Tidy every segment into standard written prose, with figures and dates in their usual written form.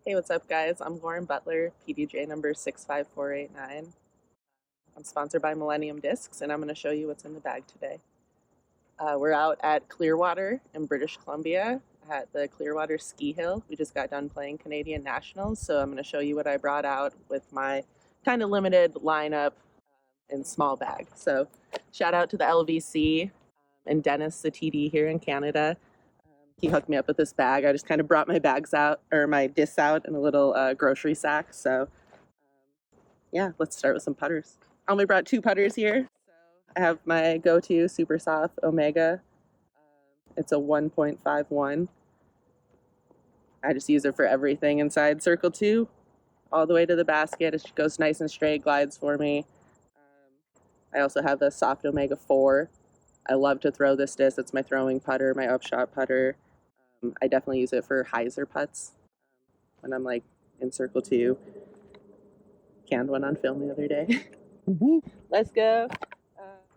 Hey, what's up, guys? I'm Lauren Butler, PDJ number 65489. I'm sponsored by Millennium Discs, and I'm going to show you what's in the bag today. We're out at Clearwater in British Columbia at the Clearwater Ski Hill. We just got done playing Canadian Nationals, so I'm going to show you what I brought out with my kind of limited lineup in small bag. So shout out to the LVC and Dennis, the TD here in Canada. He hooked me up with this bag. I just kind of brought my bags out, or my discs out in a little grocery sack. So yeah, let's start with some putters. I only brought 2 putters here. I have my go-to Super Soft Omega. It's a 1.51. I just use it for everything inside Circle 2, all the way to the basket. It goes nice and straight, glides for me. I also have the Soft Omega 4. I love to throw this disc. It's my throwing putter, my upshot putter. I definitely use it for hyzer putts when I'm like in Circle 2. Canned one on film the other day. Let's go.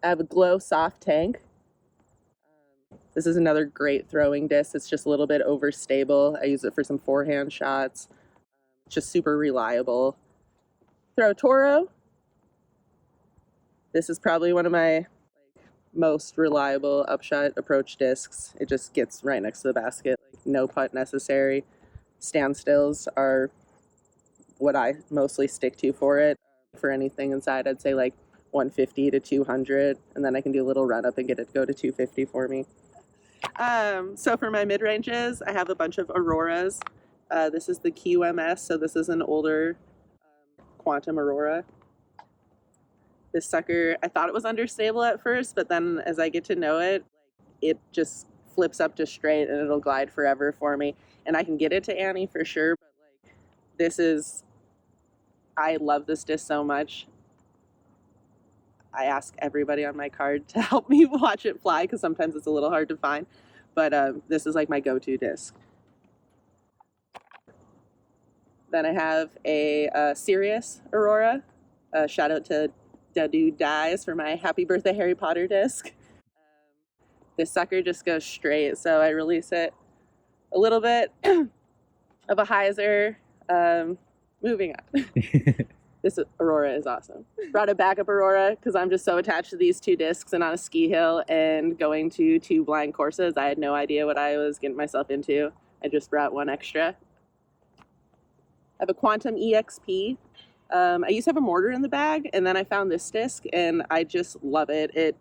I have a Glow Soft Tank. This is another great throwing disc. It's just a little bit overstable. I use it for some forehand shots. It's just super reliable. Throw Toro. This is probably one of my most reliable upshot approach discs. It just gets right next to the basket. No putt necessary. Standstills are what I mostly stick to for it. For anything inside, I'd say like 150 to 200, and then I can do a little run up and get it to go to 250 for me. So for my mid-ranges, I have a bunch of Auroras. This is the QMS, so this is an older Quantum Aurora. This sucker, I thought it was understable at first, but then as I get to know it, it just flips up to straight and it'll glide forever for me. And I can get it to Annie for sure, but like this is, I love this disc so much. I ask everybody on my card to help me watch it fly because sometimes it's a little hard to find, but this is like my go-to disc. Then I have a Sirius Aurora. Shout out to Dadu Dies for my Happy Birthday Harry Potter disc. This sucker just goes straight, so I release it a little bit of a hyzer. Moving on. This Aurora is awesome. Brought a backup Aurora because I'm just so attached to these 2 discs and on a ski hill and going to 2 blind courses. I had no idea what I was getting myself into. I just brought 1 extra. I have a Quantum EXP. I used to have a mortar in the bag, and then I found this disc, and I just love it. It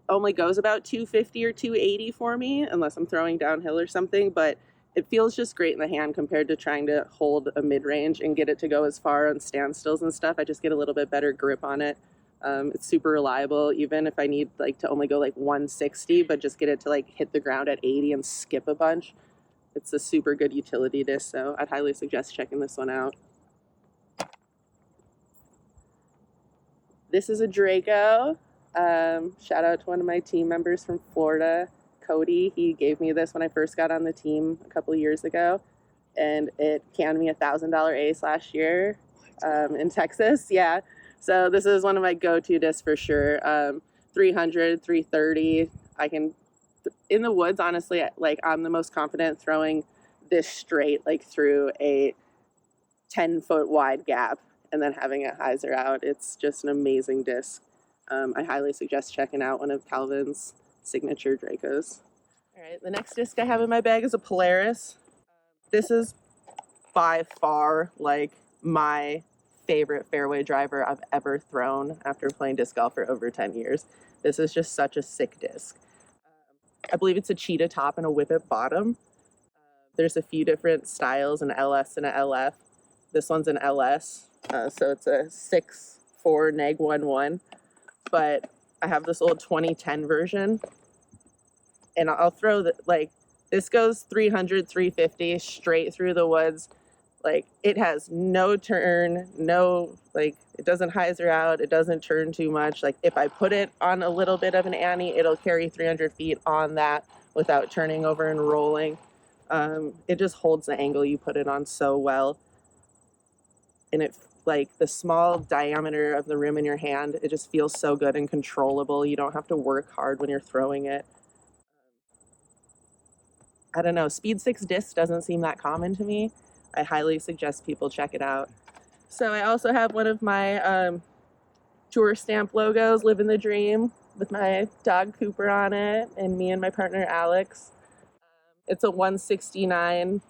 only goes about 250 or 280 for me, unless I'm throwing downhill or something, but it feels just great in the hand compared to trying to hold a mid-range and get it to go as far on standstills and stuff. I just get a little bit better grip on it. It's super reliable, even if I need like to only go like 160, but just get it to like hit the ground at 80 and skip a bunch. It's a super good utility disc, so I'd highly suggest checking this one out. This is a Draco. Shout out to one of my team members from Florida, Cody. He gave me this when I first got on the team a couple of years ago, and it canned me $1,000 ace last year in Texas. Yeah, so this is one of my go-to discs for sure. 300, 330. I can, in the woods, honestly, like I'm the most confident throwing this straight, like through a 10-foot wide gap, and then having it hyzer out. It's just an amazing disc. I highly suggest checking out one of Calvin's signature Dracos. All right, the next disc I have in my bag is a Polaris. This is by far like my favorite fairway driver I've ever thrown after playing disc golf for over 10 years. This is just such a sick disc. I believe it's a cheetah top and a whippet bottom. There's a few different styles, an LS and an LF. This one's an LS, so it's a 6.4 neg 1.1. But I have this old 2010 version, and I'll throw this goes 300, 350 straight through the woods. Like it has no turn, it doesn't hyzer out, it doesn't turn too much. Like if I put it on a little bit of an Annie, it'll carry 300 feet on that without turning over and rolling. It just holds the angle you put it on so well. And it, like the small diameter of the rim in your hand, it just feels so good and controllable. You don't have to work hard when you're throwing it. I don't know, Speed 6 disc doesn't seem that common to me. I highly suggest people check it out. So I also have one of my tour stamp logos, Living the Dream, with my dog Cooper on it, and me and my partner Alex. It's a 169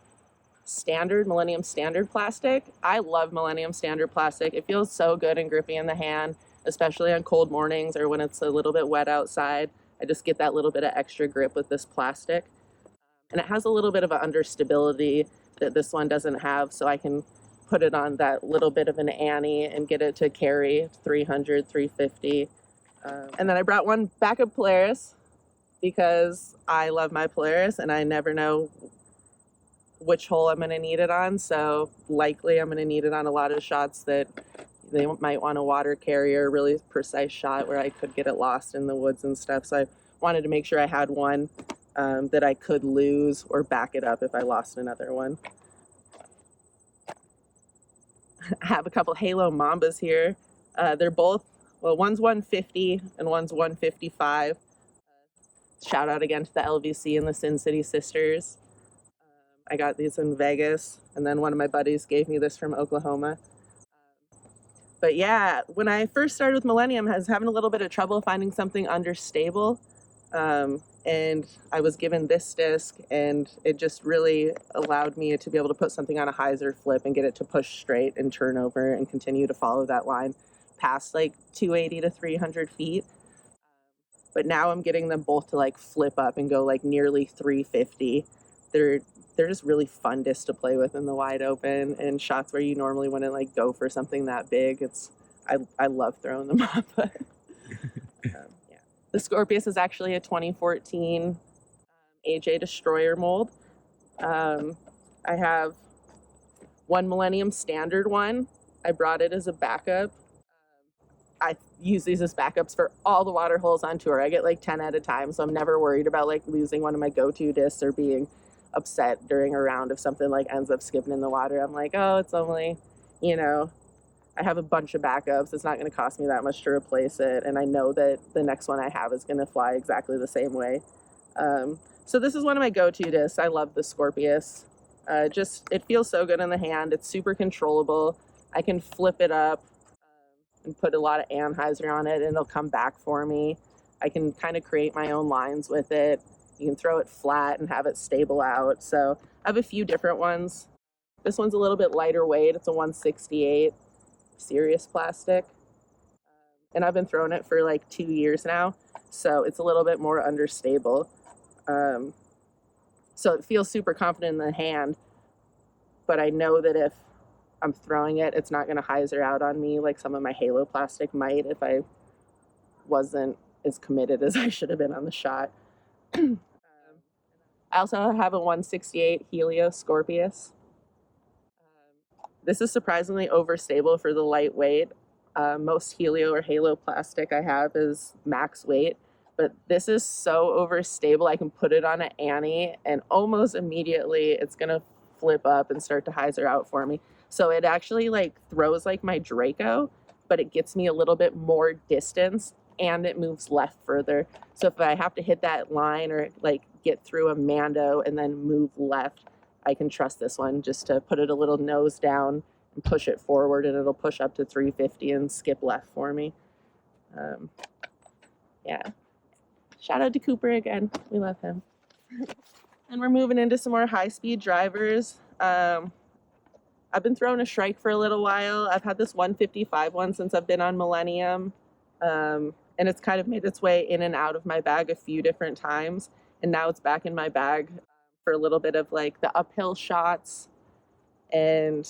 standard, Millennium Standard plastic. I love Millennium Standard plastic. It feels so good and grippy in the hand, especially on cold mornings or when it's a little bit wet outside. I just get that little bit of extra grip with this plastic. And it has a little bit of an understability that this one doesn't have, so I can put it on that little bit of an Annie and get it to carry 300, 350. And then I brought one backup Polaris because I love my Polaris and I never know which hole I'm going to need it on. So likely I'm going to need it on a lot of shots that they might want a water carrier, really precise shot where I could get it lost in the woods and stuff. So I wanted to make sure I had one that I could lose or back it up if I lost another one. I have a couple Halo Mambas here. They're both, well, one's 150 and one's 155. Shout out again to the LVC and the Sin City Sisters. I got these in Vegas, and then one of my buddies gave me this from Oklahoma. But yeah, when I first started with Millennium, I was having a little bit of trouble finding something understable. And I was given this disc, and it just really allowed me to be able to put something on a hyzer flip and get it to push straight and turn over and continue to follow that line past like 280 to 300 feet. But now I'm getting them both to like flip up and go like nearly 350. They're just really fun discs to play with in the wide open and shots where you normally wouldn't like go for something that big. I love throwing them up. But, yeah. The Scorpius is actually a 2014 AJ Destroyer mold. I have one Millennium Standard one. I brought it as a backup. I use these as backups for all the water holes on tour. I get like 10 at a time, so I'm never worried about like losing one of my go-to discs or being upset during a round if something like ends up skipping in the water. I'm like, oh, it's only, I have a bunch of backups. It's not going to cost me that much to replace it, and I know that the next one I have is going to fly exactly the same way. So this is one of my go-to discs. I love the Scorpius. It feels so good in the hand. It's super controllable. I can flip it up and put a lot of anhyzer on it, and it'll come back for me. I can kind of create my own lines with it. You can throw it flat and have it stable out. So I have a few different ones. This one's a little bit lighter weight. It's a 168 Sirius plastic. And I've been throwing it for like 2 years now. So it's a little bit more understable. So it feels super confident in the hand. But I know that if I'm throwing it, it's not going to hyzer out on me like some of my Halo plastic might if I wasn't as committed as I should have been on the shot. I also have a 168 Helio Scorpius. This is surprisingly overstable for the lightweight. Most Helio or Halo plastic I have is max weight, but this is so overstable. I can put it on an Annie and almost immediately it's gonna flip up and start to hyzer out for me. So it actually like throws like my Draco, but it gets me a little bit more distance and it moves left further. So if I have to hit that line or like get through a Mando and then move left, I can trust this one just to put it a little nose down and push it forward, and it'll push up to 350 and skip left for me. Yeah. Shout out to Cooper again. We love him. And we're moving into some more high-speed drivers. I've been throwing a Shrike for a little while. I've had this 155 one since I've been on Millennium. And it's kind of made its way in and out of my bag a few different times. And now it's back in my bag for a little bit of like the uphill shots and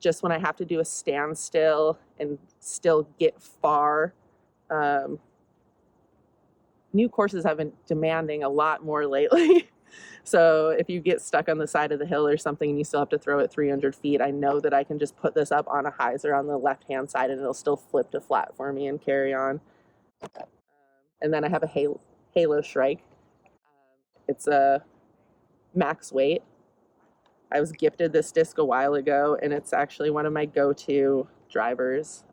just when I have to do a standstill and still get far. New courses have been demanding a lot more lately. So if you get stuck on the side of the hill or something and you still have to throw it 300 feet, I know that I can just put this up on a hyzer on the left-hand side and it'll still flip to flat for me and carry on. And then I have a Halo Shrike. It's a max weight. I was gifted this disc a while ago, and it's actually one of my go-to drivers.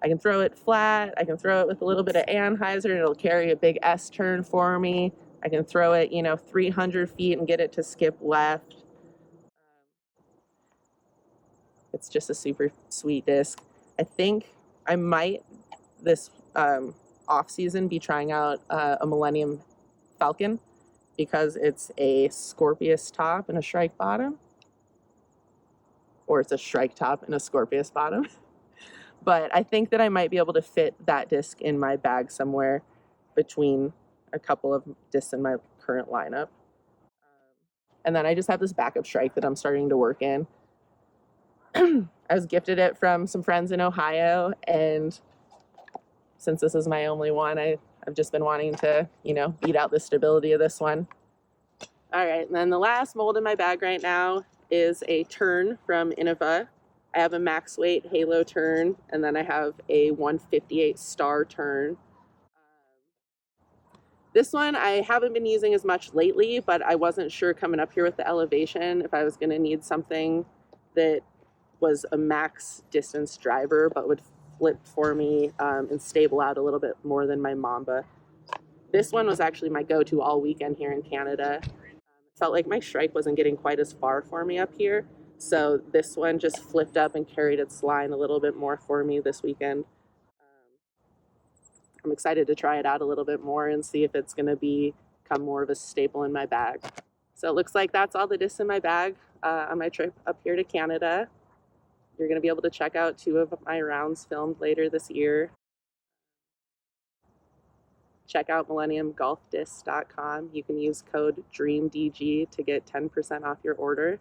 I can throw it flat. I can throw it with a little bit of anhyzer, and it'll carry a big S turn for me. I can throw it, 300 feet and get it to skip left. It's just a super sweet disc. I think I might this off season be trying out a Millennium Falcon because it's a Scorpius top and a Shrike bottom, or it's a Shrike top and a Scorpius bottom. But I think that I might be able to fit that disc in my bag somewhere between a couple of discs in my current lineup. And then I just have this backup Shrike that I'm starting to work in. I was gifted it from some friends in Ohio, and since this is my only one, I've just been wanting to, beat out the stability of this one. All right, and then the last mold in my bag right now is a Tern from Innova. I have a max weight Halo Tern, and then I have a 158 star Tern. This one I haven't been using as much lately, but I wasn't sure coming up here with the elevation if I was going to need something that was a max distance driver but would flip for me and stable out a little bit more than my Mamba. This one was actually my go-to all weekend here in Canada. It felt like my Shrike wasn't getting quite as far for me up here, so this one just flipped up and carried its line a little bit more for me this weekend. I'm excited to try it out a little bit more and see if it's going to become more of a staple in my bag. So it looks like that's all the discs in my bag on my trip up here to Canada. You're going to be able to check out 2 of my rounds filmed later this year. Check out millenniumgolfdisc.com. You can use code DREAMDG to get 10% off your order.